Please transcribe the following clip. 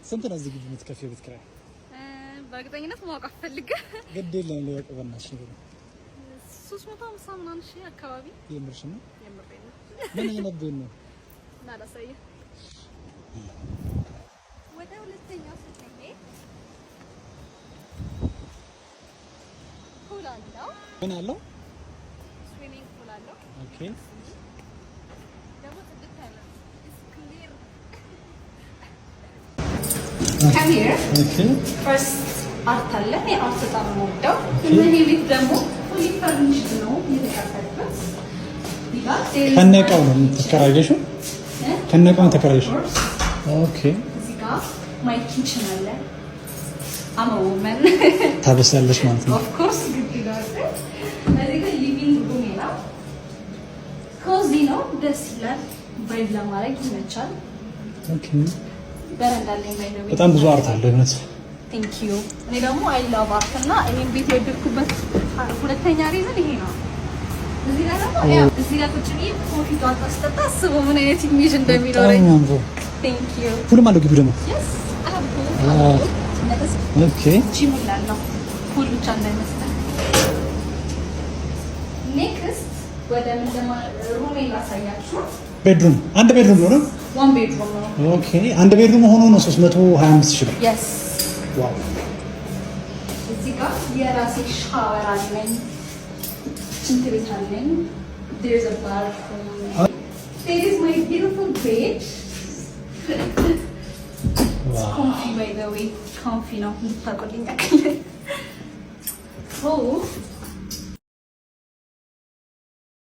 ስንት ነው እዚህ ግቢ የምትከፍይው ቤት ኪራይ? በእርግጠኝነት ማወቅ አልፈልግ። ግድ የለም ለወቅ በእናትሽ ነገር 350 ምናምን ሺህ አካባቢ። የምርሽ ነው? የምሬን ነው። ምን አይነት ቤት ነው? ላሳየህ። ወደ ሁለተኛው ስትሄድ ፑል አለው። ምን አለው? ስዊሚንግ ፑል አለው። ኦኬ። ደግሞ ጽድት ያለ Come here. Okay. First art አለ። የአርት በጣም ነው የምወደው። እዚህ ቤት ደግሞ fully furnished ነው የተከፈተበት። ከነቃው ነው የምትከራየሽው? ከነቃው ተከራየሽው? ኦኬ። እዚህ ጋር my kitchen አለ። I'm a woman. ታበስላለሽ ማለት ነው? Of course ግድ ይላል። እዚህ ጋር living room ነው። cozy ነው፣ ደስ ይላል። ቫይብ ለማድረግ ይመቻል። ኦኬ። በጣም ብዙ አርት አለ እውነት። ቴንክ ዩ። እኔ ደግሞ አይ ላቭ አርት እና እኔም ቤት የወደድኩበት ሁለተኛ ሪዝን ይሄ ነው። እዚህ ጋር ደግሞ ያው እዚህ ጋር ቁጭ ብዬ ኮፊ ጧት አስጠጣ አስበው ምን አይነት ኢሜጅ እንደሚኖረኝ። ቴንክ ዩ። ሁሉም አለው ግቢ ደግሞ። yes ኦኬ። ጂም ይላል ሁሉ ብቻ እንዳይመስል። ኔክስት ወደ ምን ሩሜ ላሳያችሁ። ቤድሩም አንድ ቤድሩም ነው? ዋን ቤድሩም ነው። ኦኬ። አንድ ቤድሩም ሆኖ ነው 325 ሺህ ብር። yes ዋው። እዚህ ጋር የራሴ ሻወር አለኝ፣ ሽንት ቤት አለኝ። there's a bathroom. There is my beautiful bed. It's comfy by the way. comfy ነው እንድታቆልኝ ያክል። so